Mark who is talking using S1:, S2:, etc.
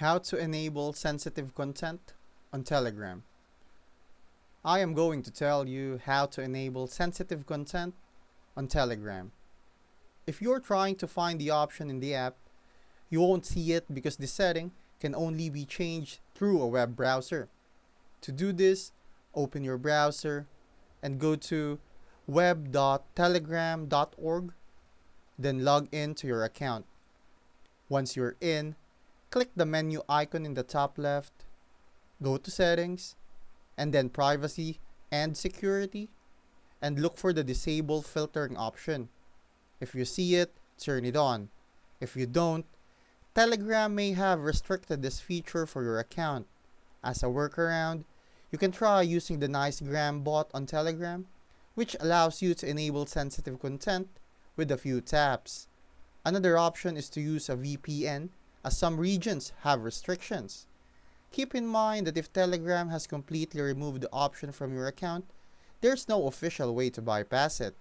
S1: How to enable sensitive content on Telegram. I am going to tell you how to enable sensitive content on Telegram. If you're trying to find the option in the app, you won't see it because the setting can only be changed through a web browser. To do this, open your browser and go to web.telegram.org, then log in to your account. Once you're in, click the menu icon in the top left, go to Settings, and then Privacy and Security, and look for the Disable Filtering option. If you see it, turn it on. If you don't, Telegram may have restricted this feature for your account. As a workaround, you can try using the Nicegram bot on Telegram, which allows you to enable sensitive content with a few taps. Another option is to use a VPN, as some regions have restrictions. Keep in mind that if Telegram has completely removed the option from your account, there's no official way to bypass it.